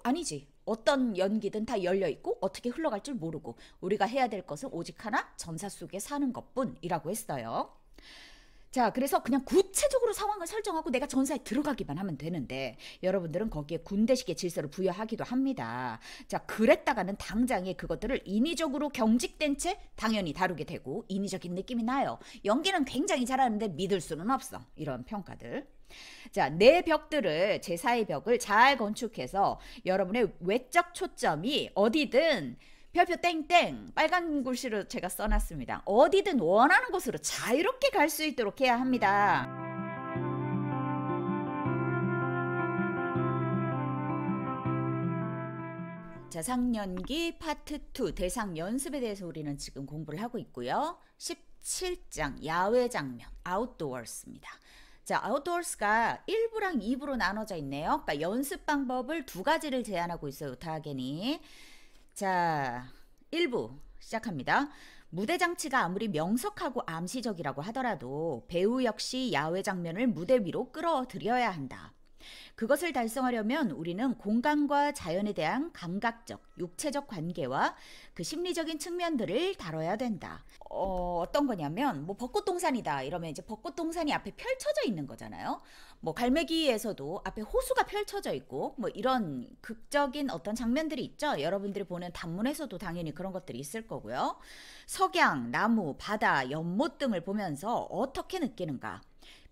아니지. 어떤 연기든 다 열려있고 어떻게 흘러갈 줄 모르고 우리가 해야 될 것은 오직 하나, 전사 속에 사는 것뿐이라고 했어요. 자, 그래서 그냥 구체적으로 상황을 설정하고 내가 전사에 들어가기만 하면 되는데 여러분들은 거기에 군대식의 질서를 부여하기도 합니다. 자, 그랬다가는 당장에 그것들을 인위적으로 경직된 채 당연히 다루게 되고 인위적인 느낌이 나요. 연기는 굉장히 잘하는데 믿을 수는 없어. 이런 평가들. 자, 내 벽들을, 제4의 벽을 잘 건축해서 여러분의 외적 초점이 어디든 별표 땡땡 빨간 글씨로 제가 써놨습니다. 어디든 원하는 곳으로 자유롭게 갈 수 있도록 해야 합니다. 자, 상년기 파트 2 대상 연습에 대해서 우리는 지금 공부를 하고 있고요. 17장 야외 장면 아웃도어스입니다. 자, 아웃도어스가 1부랑 2부로 나눠져 있네요. 그러니까 연습 방법을 두 가지를 제안하고 있어요. 타겐이. 자, 1부 시작합니다. 무대 장치가 아무리 명석하고 암시적이라고 하더라도 배우 역시 야외 장면을 무대 위로 끌어들여야 한다. 그것을 달성하려면 우리는 공간과 자연에 대한 감각적, 육체적 관계와 그 심리적인 측면들을 다뤄야 된다. 어떤 거냐면 뭐 벚꽃동산이다 이러면 이제 벚꽃동산이 앞에 펼쳐져 있는 거잖아요. 뭐 갈매기에서도 앞에 호수가 펼쳐져 있고 뭐 이런 극적인 어떤 장면들이 있죠. 여러분들이 보는 단문에서도 당연히 그런 것들이 있을 거고요. 석양, 나무, 바다, 연못 등을 보면서 어떻게 느끼는가?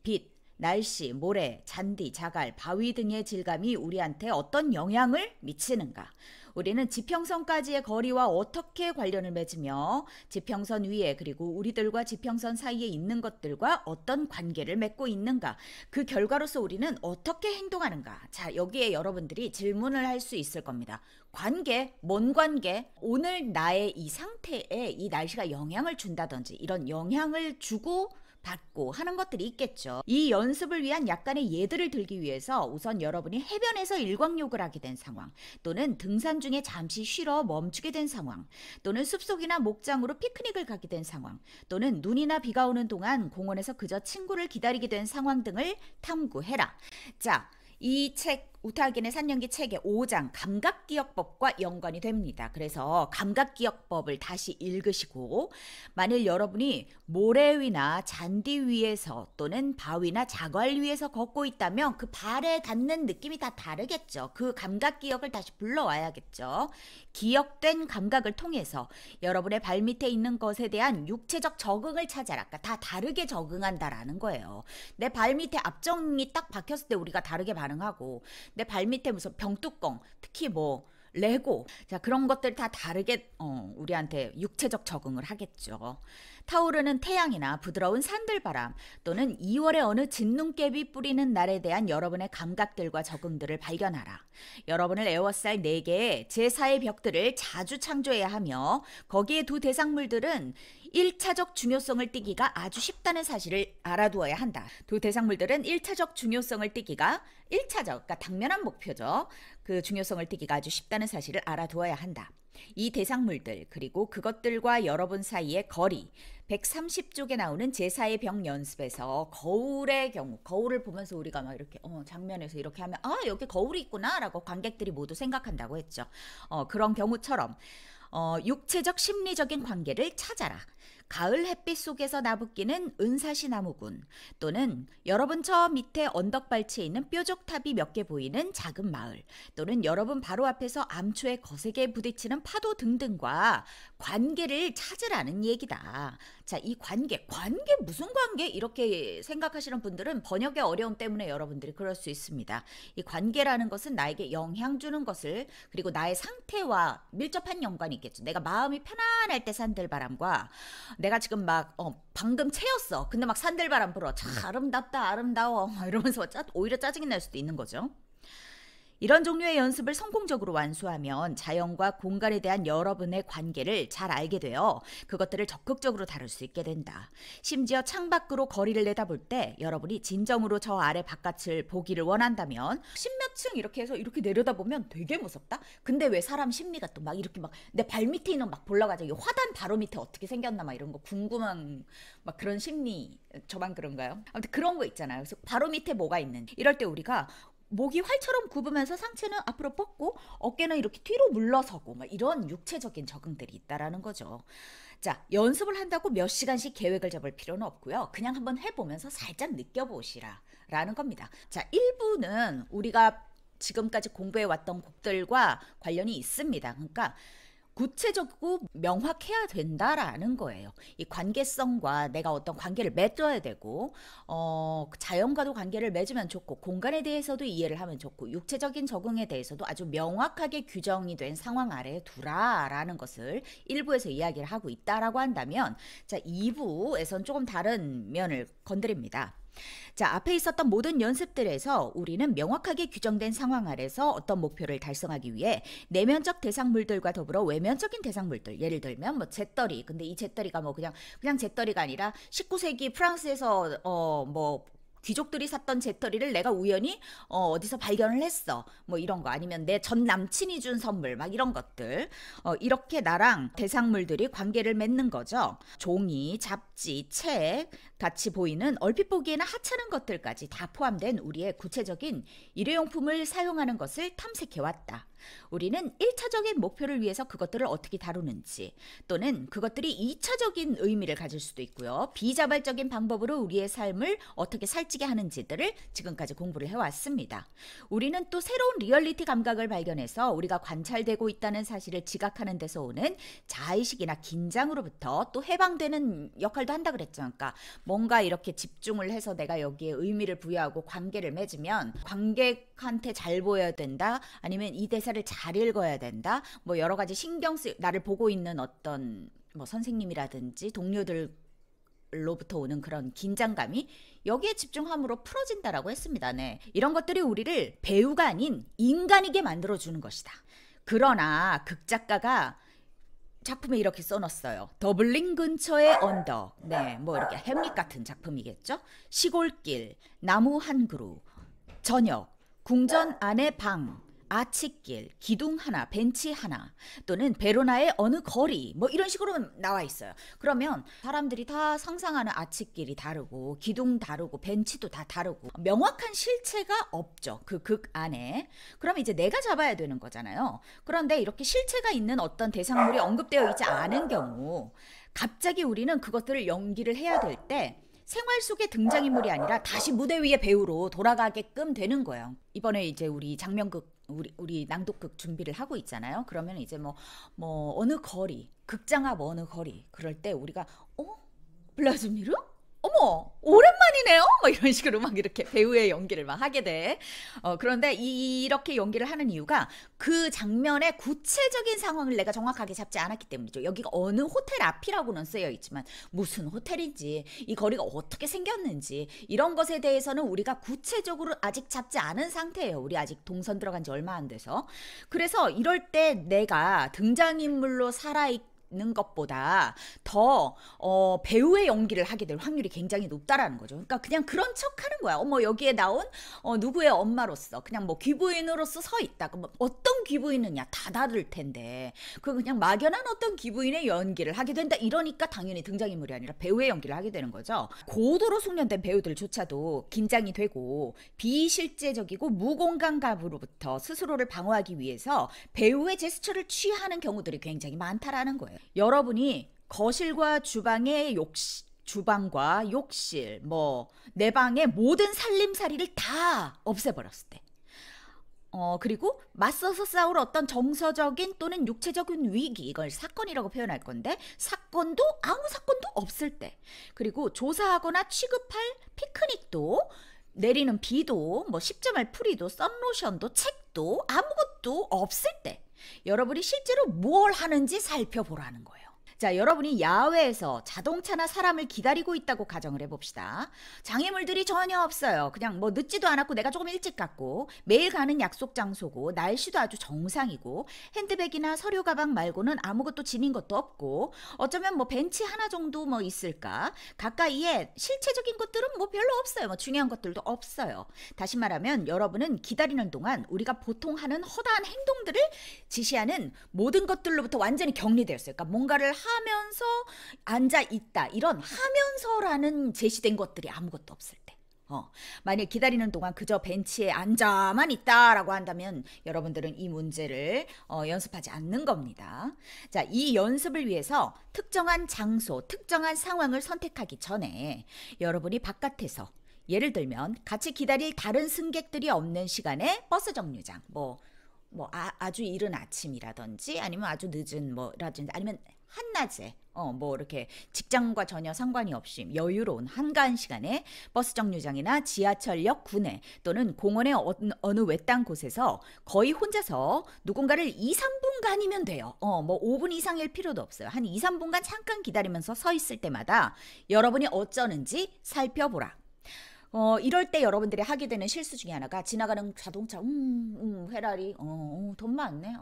빛, 날씨, 모래, 잔디, 자갈, 바위 등의 질감이 우리한테 어떤 영향을 미치는가? 우리는 지평선까지의 거리와 어떻게 관련을 맺으며 지평선 위에 그리고 우리들과 지평선 사이에 있는 것들과 어떤 관계를 맺고 있는가? 그 결과로서 우리는 어떻게 행동하는가? 자, 여기에 여러분들이 질문을 할 수 있을 겁니다. 관계, 뭔 관계? 오늘 나의 이 상태에 이 날씨가 영향을 준다든지 이런 영향을 주고 받고 하는 것들이 있겠죠. 이 연습을 위한 약간의 예들을 들기 위해서 우선 여러분이 해변에서 일광욕을 하게 된 상황, 또는 등산 중에 잠시 쉬러 멈추게 된 상황, 또는 숲속이나 목장으로 피크닉을 가게 된 상황, 또는 눈이나 비가 오는 동안 공원에서 그저 친구를 기다리게 된 상황 등을 탐구해라. 자, 이 책 우타겐의 산년기 책의 5장 감각기억법과 연관이 됩니다. 그래서 감각기억법을 다시 읽으시고 만일 여러분이 모래 위나 잔디 위에서 또는 바위나 자갈 위에서 걷고 있다면 그 발에 닿는 느낌이 다 다르겠죠. 그 감각기억을 다시 불러와야겠죠. 기억된 감각을 통해서 여러분의 발밑에 있는 것에 대한 육체적 적응을 찾아라. 그러니까 다 다르게 적응한다라는 거예요. 내 발밑에 압정이 딱 박혔을 때 우리가 다르게 반응하고 내 발밑에 무슨 병뚜껑, 특히 뭐 레고, 자 그런 것들 다 다르게 우리한테 육체적 적응을 하겠죠. 타오르는 태양이나 부드러운 산들바람 또는 2월의 어느 진눈깨비 뿌리는 날에 대한 여러분의 감각들과 적응들을 발견하라. 여러분을 에워쌀 4개의 제4의 벽들을 자주 창조해야 하며 거기에 두 대상물들은 1차적 중요성을 띠기가 아주 쉽다는 사실을 알아두어야 한다. 두 대상물들은 1차적 중요성을 띠기가 1차적, 그러니까 당면한 목표죠. 그 중요성을 띠기가 아주 쉽다는 사실을 알아두어야 한다. 이 대상물들 그리고 그것들과 여러분 사이의 거리 130쪽에 나오는 제4의 벽 연습에서 거울의 경우 거울을 보면서 우리가 막 이렇게 장면에서 이렇게 하면 아 여기 거울이 있구나 라고 관객들이 모두 생각한다고 했죠. 그런 경우처럼 육체적 심리적인 관계를 찾아라. 가을 햇빛 속에서 나부끼는 은사시 나무군 또는 여러분 저 밑에 언덕발치에 있는 뾰족탑이 몇 개 보이는 작은 마을 또는 여러분 바로 앞에서 암초에 거세게 부딪히는 파도 등등과 관계를 찾으라는 얘기다. 자, 이 관계 무슨 관계? 이렇게 생각하시는 분들은 번역의 어려움 때문에 여러분들이 그럴 수 있습니다. 이 관계라는 것은 나에게 영향 주는 것을 그리고 나의 상태와 밀접한 연관이 있겠죠. 내가 마음이 편안할 때 산들바람과 내가 지금 막 방금 채였어. 근데 막 산들바람 불어. 참 아름답다 아름다워 이러면서 오히려 짜증이 날 수도 있는 거죠. 이런 종류의 연습을 성공적으로 완수하면 자연과 공간에 대한 여러분의 관계를 잘 알게 되어 그것들을 적극적으로 다룰 수 있게 된다. 심지어 창밖으로 거리를 내다볼 때 여러분이 진정으로 저 아래 바깥을 보기를 원한다면 십몇 층 이렇게 해서 이렇게 내려다보면 되게 무섭다? 근데 왜 사람 심리가 또 막 이렇게 막 내 발밑에 있는 막 볼라가지고 화단 바로 밑에 어떻게 생겼나 막 이런 거 궁금한 막 그런 심리 저만 그런가요? 아무튼 그런 거 있잖아요. 그래서 바로 밑에 뭐가 있는지 이럴 때 우리가 목이 활처럼 굽으면서 상체는 앞으로 뻗고 어깨는 이렇게 뒤로 물러서고 막 이런 육체적인 적응들이 있다라는 거죠. 자, 연습을 한다고 몇 시간씩 계획을 잡을 필요는 없고요. 그냥 한번 해보면서 살짝 느껴보시라 라는 겁니다. 자, 1부는 우리가 지금까지 공부해 왔던 곡들과 관련이 있습니다. 그러니까 구체적이고 명확해야 된다라는 거예요. 이 관계성과 내가 어떤 관계를 맺어야 되고 자연과도 관계를 맺으면 좋고 공간에 대해서도 이해를 하면 좋고 육체적인 적응에 대해서도 아주 명확하게 규정이 된 상황 아래에 두라라는 것을 1부에서 이야기를 하고 있다라고 한다면 자 2부에선 조금 다른 면을 건드립니다. 자, 앞에 있었던 모든 연습들에서 우리는 명확하게 규정된 상황 아래서 어떤 목표를 달성하기 위해 내면적 대상물들과 더불어 외면적인 대상물들, 예를 들면 뭐 잿더리, 근데 이 잿더리가 뭐 그냥 잿더리가 아니라 19세기 프랑스에서 뭐 귀족들이 샀던 잿더리를 내가 우연히 어디서 발견을 했어. 뭐 이런 거 아니면 내 전 남친이 준 선물 막 이런 것들. 이렇게 나랑 대상물들이 관계를 맺는 거죠. 종이, 잡지, 책 같이 보이는 얼핏 보기에는 하찮은 것들까지 다 포함된 우리의 구체적인 일회용품을 사용하는 것을 탐색해왔다. 우리는 1차적인 목표를 위해서 그것들을 어떻게 다루는지 또는 그것들이 2차적인 의미를 가질 수도 있고요. 비자발적인 방법으로 우리의 삶을 어떻게 살찌게 하는지들을 지금까지 공부를 해왔습니다. 우리는 또 새로운 리얼리티 감각을 발견해서 우리가 관찰되고 있다는 사실을 지각하는 데서 오는 자의식이나 긴장으로부터 또 해방되는 역할도 한다 그랬죠. 그러니까 뭔가 이렇게 집중을 해서 내가 여기에 의미를 부여하고 관계를 맺으면 관객한테 잘 보여야 된다. 아니면 이 대사를 잘 읽어야 된다. 뭐 여러 가지 나를 보고 있는 어떤 뭐 선생님이라든지 동료들로부터 오는 그런 긴장감이 여기에 집중함으로 풀어진다라고 했습니다. 네. 이런 것들이 우리를 배우가 아닌 인간이게 만들어주는 것이다. 그러나 극작가가 작품에 이렇게 써놨어요. 더블링 근처의 언덕. 네, 뭐 이렇게 햄릿 같은 작품이겠죠. 시골길, 나무 한 그루, 저녁, 궁전 안의 방, 아치길, 기둥 하나, 벤치 하나 또는 베로나의 어느 거리 뭐 이런 식으로 나와 있어요. 그러면 사람들이 다 상상하는 아치길이 다르고 기둥 다르고 벤치도 다 다르고 명확한 실체가 없죠. 그 극 안에. 그럼 이제 내가 잡아야 되는 거잖아요. 그런데 이렇게 실체가 있는 어떤 대상물이 언급되어 있지 않은 경우 갑자기 우리는 그것들을 연기를 해야 될 때 생활 속의 등장인물이 아니라 다시 무대 위의 배우로 돌아가게끔 되는 거예요. 이번에 이제 우리 장면극 우리 낭독극 준비를 하고 있잖아요. 그러면 이제 뭐 어느 거리, 극장 앞 어느 거리 그럴 때 우리가 블라즈미르? 어머 오랜만이네요. 뭐 이런 식으로 막 이렇게 배우의 연기를 막 하게 돼. 그런데 이렇게 연기를 하는 이유가 그 장면의 구체적인 상황을 내가 정확하게 잡지 않았기 때문이죠. 여기가 어느 호텔 앞이라고는 쓰여 있지만 무슨 호텔인지 이 거리가 어떻게 생겼는지 이런 것에 대해서는 우리가 구체적으로 아직 잡지 않은 상태예요. 우리 아직 동선 들어간 지 얼마 안 돼서. 그래서 이럴 때 내가 등장인물로 살아있는 것보다 더 배우의 연기를 하게 될 확률이 굉장히 높다라는 거죠. 그러니까 그냥 그런 척 하는 거야. 여기에 나온 누구의 엄마로서 그냥 뭐 귀부인으로서 서 있다. 그럼 어떤 귀부인이냐 다 다를 텐데 그냥 막연한 어떤 귀부인의 연기를 하게 된다. 이러니까 당연히 등장인물이 아니라 배우의 연기를 하게 되는 거죠. 고도로 숙련된 배우들조차도 긴장이 되고 비실제적이고 무공간감으로부터 스스로를 방어하기 위해서 배우의 제스처를 취하는 경우들이 굉장히 많다라는 거예요. 여러분이 거실과 주방과 욕실, 내 방의 모든 살림살이를 다 없애버렸을 때. 그리고 맞서서 싸울 어떤 정서적인 또는 육체적인 위기, 이걸 사건이라고 표현할 건데, 아무 사건도 없을 때. 그리고 조사하거나 취급할 피크닉도, 내리는 비도, 십점할 풀이도, 썬로션도, 책도, 아무것도 없을 때. 여러분이 실제로 뭘 하는지 살펴보라는 거예요. 자, 여러분이 야외에서 자동차나 사람을 기다리고 있다고 가정을 해봅시다. 장애물들이 전혀 없어요. 그냥 늦지도 않았고 내가 조금 일찍 갔고 매일 가는 약속 장소고 날씨도 아주 정상이고 핸드백이나 서류 가방 말고는 아무것도 지닌 것도 없고 어쩌면 벤치 하나 정도 있을까. 가까이에 실체적인 것들은 별로 없어요. 중요한 것들도 없어요. 다시 말하면 여러분은 기다리는 동안 우리가 보통 하는 허다한 행동들을 지시하는 모든 것들로부터 완전히 격리되었어요. 그러니까 뭔가를 하면서 앉아 있다, 이런 하면서라는 제시된 것들이 아무것도 없을 때. 만약 기다리는 동안 그저 벤치에 앉아만 있다라고 한다면 여러분들은 이 문제를 연습하지 않는 겁니다. 자, 이 연습을 위해서 특정한 장소, 특정한 상황을 선택하기 전에 여러분이 바깥에서 예를 들면 같이 기다릴 다른 승객들이 없는 시간에 버스 정류장, 아주 이른 아침이라든지 아니면 아주 늦은 뭐라든지 아니면 한낮에 이렇게 직장과 전혀 상관이 없이 여유로운 한가한 시간에 버스 정류장이나 지하철역 구내 또는 공원의 어느 외딴 곳에서 거의 혼자서 누군가를 2, 3분간이면 돼요. 5분 이상일 필요도 없어요. 한 2, 3분간 잠깐 기다리면서 서 있을 때마다 여러분이 어쩌는지 살펴보라. 이럴 때 여러분들이 하게 되는 실수 중에 하나가 지나가는 자동차, 페라리, 돈 많네,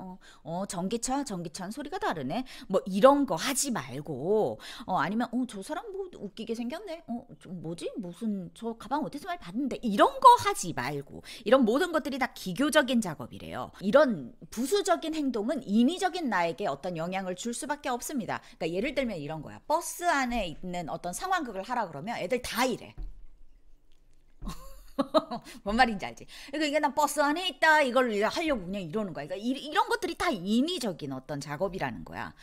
전기차 소리가 다르네, 이런 거 하지 말고, 아니면, 저 사람 웃기게 생겼네, 무슨, 저 가방 어디서 많이 봤는데, 이런 거 하지 말고, 이런 모든 것들이 다 기교적인 작업이래요. 이런 부수적인 행동은 인위적인 나에게 어떤 영향을 줄 수밖에 없습니다. 그러니까 예를 들면 이런 거야. 버스 안에 있는 어떤 상황극을 하라 그러면 애들 다 이래. 뭔 말인지 알지? 그러니까 이게 난 버스 안에 있다 이걸 하려고 그냥 이러는 거야. 그러니까 이런 것들이 다 인위적인 어떤 작업이라는 거야.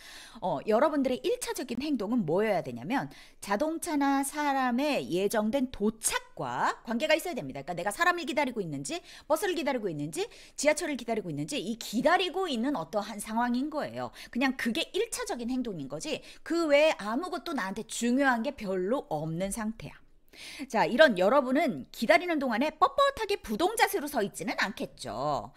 여러분들의 1차적인 행동은 뭐여야 되냐면 자동차나 사람의 예정된 도착과 관계가 있어야 됩니다. 그러니까 내가 사람을 기다리고 있는지 버스를 기다리고 있는지 지하철을 기다리고 있는지 이 기다리고 있는 어떠한 상황인 거예요. 그냥 그게 1차적인 행동인 거지 그 외에 아무것도 나한테 중요한 게 별로 없는 상태야. 자, 이런 여러분은 기다리는 동안에 뻣뻣하게 부동 자세로 서 있지는 않겠죠.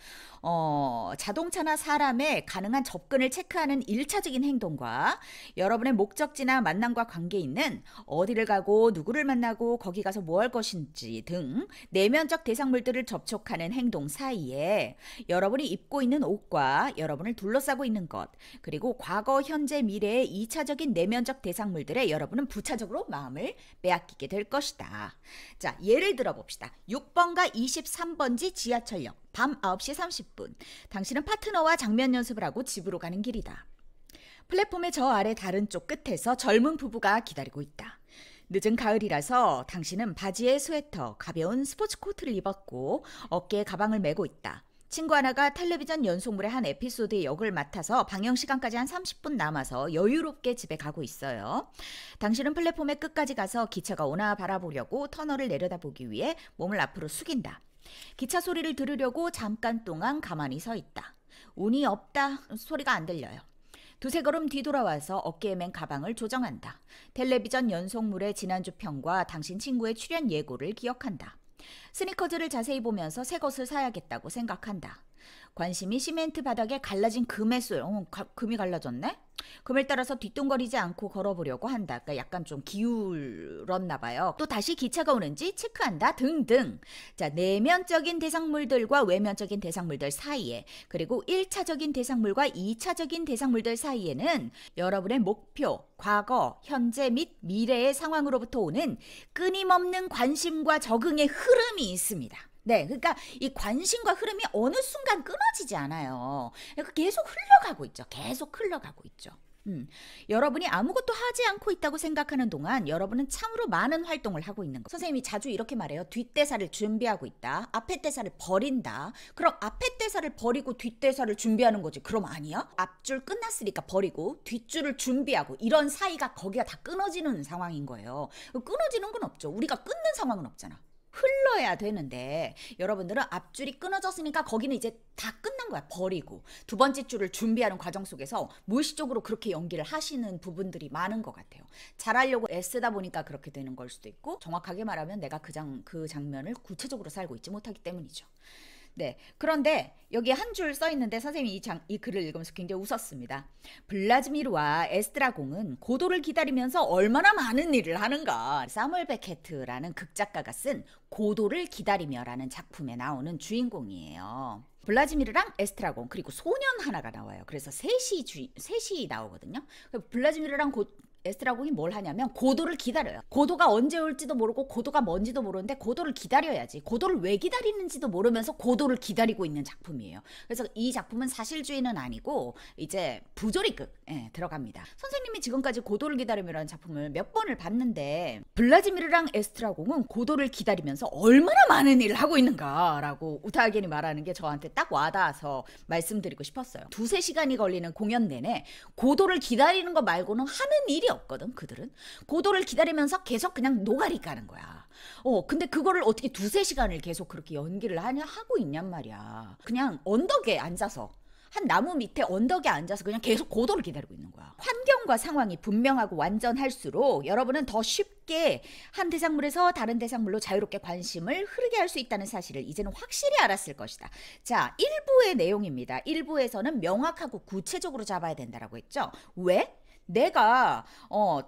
자동차나 사람의 가능한 접근을 체크하는 1차적인 행동과 여러분의 목적지나 만남과 관계 있는 어디를 가고 누구를 만나고 거기 가서 뭐 할 것인지 등 내면적 대상물들을 접촉하는 행동 사이에 여러분이 입고 있는 옷과 여러분을 둘러싸고 있는 것 그리고 과거, 현재, 미래의 2차적인 내면적 대상물들에 여러분은 부차적으로 마음을 빼앗기게 될 것이다. 자, 예를 들어 봅시다. 6번과 23번지 지하철역 밤 9시 30분. 당신은 파트너와 장면 연습을 하고 집으로 가는 길이다. 플랫폼의 저 아래 다른 쪽 끝에서 젊은 부부가 기다리고 있다. 늦은 가을이라서 당신은 바지에 스웨터, 가벼운 스포츠 코트를 입었고 어깨에 가방을 메고 있다. 친구 하나가 텔레비전 연속물의 한 에피소드의 역을 맡아서 방영 시간까지 한 30분 남아서 여유롭게 집에 가고 있어요. 당신은 플랫폼의 끝까지 가서 기차가 오나 바라보려고 터널을 내려다보기 위해 몸을 앞으로 숙인다. 기차 소리를 들으려고 잠깐 동안 가만히 서 있다. 운이 없다. 소리가 안 들려요. 두세 걸음 뒤돌아와서 어깨에 맨 가방을 조정한다. 텔레비전 연속물의 지난주 편과 당신 친구의 출연 예고를 기억한다. 스니커즈를 자세히 보면서 새 것을 사야겠다고 생각한다. 관심이 시멘트 바닥에 갈라진 금에 쏠. 금이 갈라졌네? 금을 따라서 뒷동거리지 않고 걸어보려고 한다. 그러니까 약간 좀 기울었나 봐요. 또 다시 기차가 오는지 체크한다 등등. 자, 내면적인 대상물들과 외면적인 대상물들 사이에 그리고 1차적인 대상물과 2차적인 대상물들 사이에는 여러분의 목표, 과거, 현재 및 미래의 상황으로부터 오는 끊임없는 관심과 적응의 흐름이 있습니다. 네, 그러니까 이 관심과 흐름이 어느 순간 끊어지지 않아요. 그러니까 계속 흘러가고 있죠. 계속 흘러가고 있죠. 여러분이 아무것도 하지 않고 있다고 생각하는 동안 여러분은 참으로 많은 활동을 하고 있는 거. 선생님이 자주 이렇게 말해요. 뒷대사를 준비하고 있다. 앞에 대사를 버린다. 그럼 앞에 대사를 버리고 뒷대사를 준비하는 거지. 그럼 아니야? 앞줄 끝났으니까 버리고 뒷줄을 준비하고 이런 사이가 거기가 다 끊어지는 상황인 거예요. 끊어지는 건 없죠. 우리가 끊는 상황은 없잖아. 흘러야 되는데 여러분들은 앞줄이 끊어졌으니까 거기는 이제 다 끝난 거야. 버리고 두 번째 줄을 준비하는 과정 속에서 무의식적으로 그렇게 연기를 하시는 부분들이 많은 것 같아요. 잘하려고 애쓰다 보니까 그렇게 되는 걸 수도 있고 정확하게 말하면 내가 그 장면을 구체적으로 살고 있지 못하기 때문이죠. 네, 그런데 여기 한 줄 써 있는데 선생님이 이 글을 읽으면서 굉장히 웃었습니다. 블라즈미르와 에스트라공은 고도를 기다리면서 얼마나 많은 일을 하는가. 사무엘 베케트라는 극작가가 쓴 고도를 기다리며라는 작품에 나오는 주인공이에요. 블라즈미르랑 에스트라공 그리고 소년 하나가 나와요. 그래서 셋이 나오거든요. 블라즈미르랑 에스트라공이 뭘 하냐면 고도를 기다려요. 고도가 언제 올지도 모르고 고도가 뭔지도 모르는데 고도를 기다려야지. 고도를 왜 기다리는지도 모르면서 고도를 기다리고 있는 작품이에요. 그래서 이 작품은 사실주의는 아니고 이제 부조리극에 들어갑니다. 선생님이 지금까지 고도를 기다리며라는 작품을 몇 번을 봤는데 블라지미르랑 에스트라공은 고도를 기다리면서 얼마나 많은 일을 하고 있는가라고 우타하겐이 말하는 게 저한테 딱 와닿아서 말씀드리고 싶었어요. 2-3시간이 걸리는 공연 내내 고도를 기다리는 거 말고는 하는 일이 없거든. 그들은 고도를 기다리면서 계속 그냥 노가리 까는 거야. 근데 그거를 어떻게 2-3시간을 계속 그렇게 연기를 하고 있냔 말이야. 그냥 언덕에 앉아서 한 나무 밑에 언덕에 앉아서 그냥 계속 고도를 기다리고 있는 거야. 환경과 상황이 분명하고 완전할수록 여러분은 더 쉽게 한 대상물에서 다른 대상물로 자유롭게 관심을 흐르게 할 수 있다는 사실을 이제는 확실히 알았을 것이다. 자, 1부의 내용입니다. 1부에서는 명확하고 구체적으로 잡아야 된다라고 했죠. 왜? 내가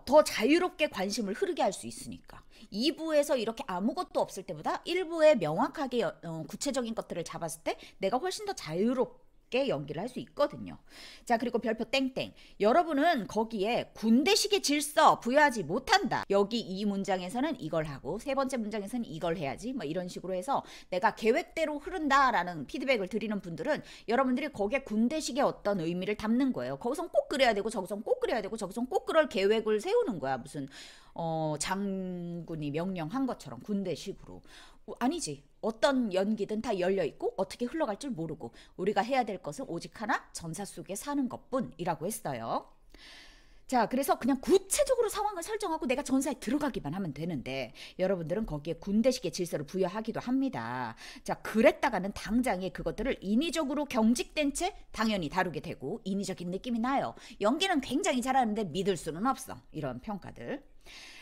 더 자유롭게 관심을 흐르게 할 수 있으니까. 2부에서 이렇게 아무것도 없을 때보다 1부에 명확하게 구체적인 것들을 잡았을 때 내가 훨씬 더 자유롭게 연기를 할 수 있거든요. 자, 그리고 별표 땡땡. 여러분은 거기에 군대식의 질서 부여하지 못한다. 여기 이 문장에서는 이걸 하고 3번째 문장에서는 이걸 해야지. 뭐 이런 식으로 해서 내가 계획대로 흐른다라는 피드백을 드리는 분들은 여러분들이 거기에 군대식의 어떤 의미를 담는 거예요. 거기선 꼭 그래야 되고 저기선 꼭 그래야 되고 저기선 꼭 그럴 계획을 세우는 거야. 무슨 장군이 명령한 것처럼 군대식으로. 아니지. 어떤 연기든 다 열려있고 어떻게 흘러갈 줄 모르고 우리가 해야 될 것은 오직 하나, 전사 속에 사는 것뿐이라고 했어요. 자, 그래서 그냥 구체적으로 상황을 설정하고 내가 전사에 들어가기만 하면 되는데 여러분들은 거기에 군대식의 질서를 부여하기도 합니다. 자, 그랬다가는 당장에 그것들을 인위적으로 경직된 채 당연히 다루게 되고 인위적인 느낌이 나요. 연기는 굉장히 잘하는데 믿을 수는 없어. 이런 평가들.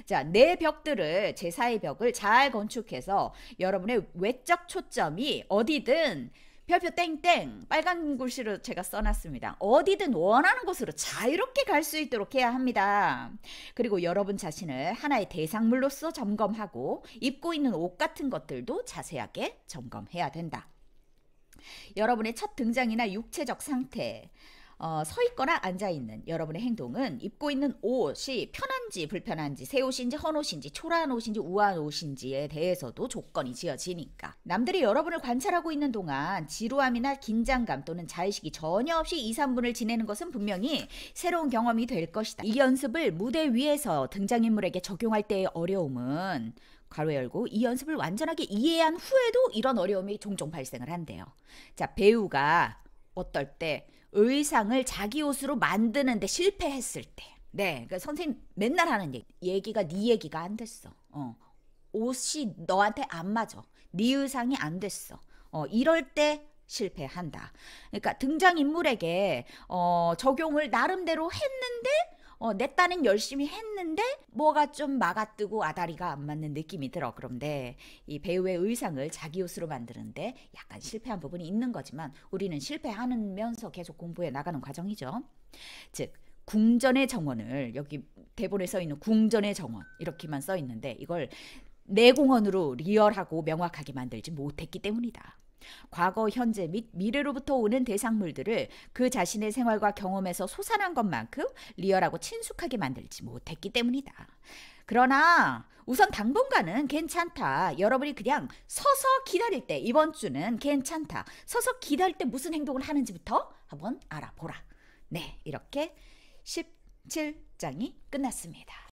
자, 내 벽들을, 제4의 벽을 잘 건축해서 여러분의 외적 초점이 어디든 별표 땡땡 빨간 글씨로 제가 써놨습니다. 어디든 원하는 곳으로 자유롭게 갈 수 있도록 해야 합니다. 그리고 여러분 자신을 하나의 대상물로서 점검하고 입고 있는 옷 같은 것들도 자세하게 점검해야 된다. 여러분의 첫 등장이나 육체적 상태, 서 있거나 앉아있는 여러분의 행동은 입고 있는 옷이 편한지 불편한지, 새 옷인지 헌 옷인지, 초라한 옷인지 우아한 옷인지에 대해서도 조건이 지어지니까. 남들이 여러분을 관찰하고 있는 동안 지루함이나 긴장감 또는 자의식이 전혀 없이 2-3분을 지내는 것은 분명히 새로운 경험이 될 것이다. 이 연습을 무대 위에서 등장인물에게 적용할 때의 어려움은 괄호 열고 이 연습을 완전하게 이해한 후에도 이런 어려움이 종종 발생을 한대요. 자, 배우가 어떨 때 의상을 자기 옷으로 만드는데 실패했을 때, 네, 그러니까 선생님 맨날 하는 얘기가 네 얘기가 안 됐어. 옷이 너한테 안 맞아. 네 의상이 안 됐어. 이럴 때 실패한다. 그러니까 등장인물에게 적용을 나름대로 했는데 내 딴엔 열심히 했는데 뭐가 좀 막아뜨고 아다리가 안 맞는 느낌이 들어. 그런데 이 배우의 의상을 자기 옷으로 만드는데 약간 실패한 부분이 있는 거지만 우리는 실패하면서 계속 공부해 나가는 과정이죠. 즉 궁전의 정원을, 여기 대본에 써 있는 궁전의 정원 이렇게만 써 있는데 이걸 내공원으로 리얼하고 명확하게 만들지 못했기 때문이다. 과거, 현재 및 미래로부터 오는 대상물들을 그 자신의 생활과 경험에서 솟아난 것만큼 리얼하고 친숙하게 만들지 못했기 때문이다. 그러나 우선 당분간은 괜찮다. 여러분이 그냥 서서 기다릴 때, 이번 주는 괜찮다. 서서 기다릴 때 무슨 행동을 하는지부터 한번 알아보라. 네, 이렇게 17장이 끝났습니다.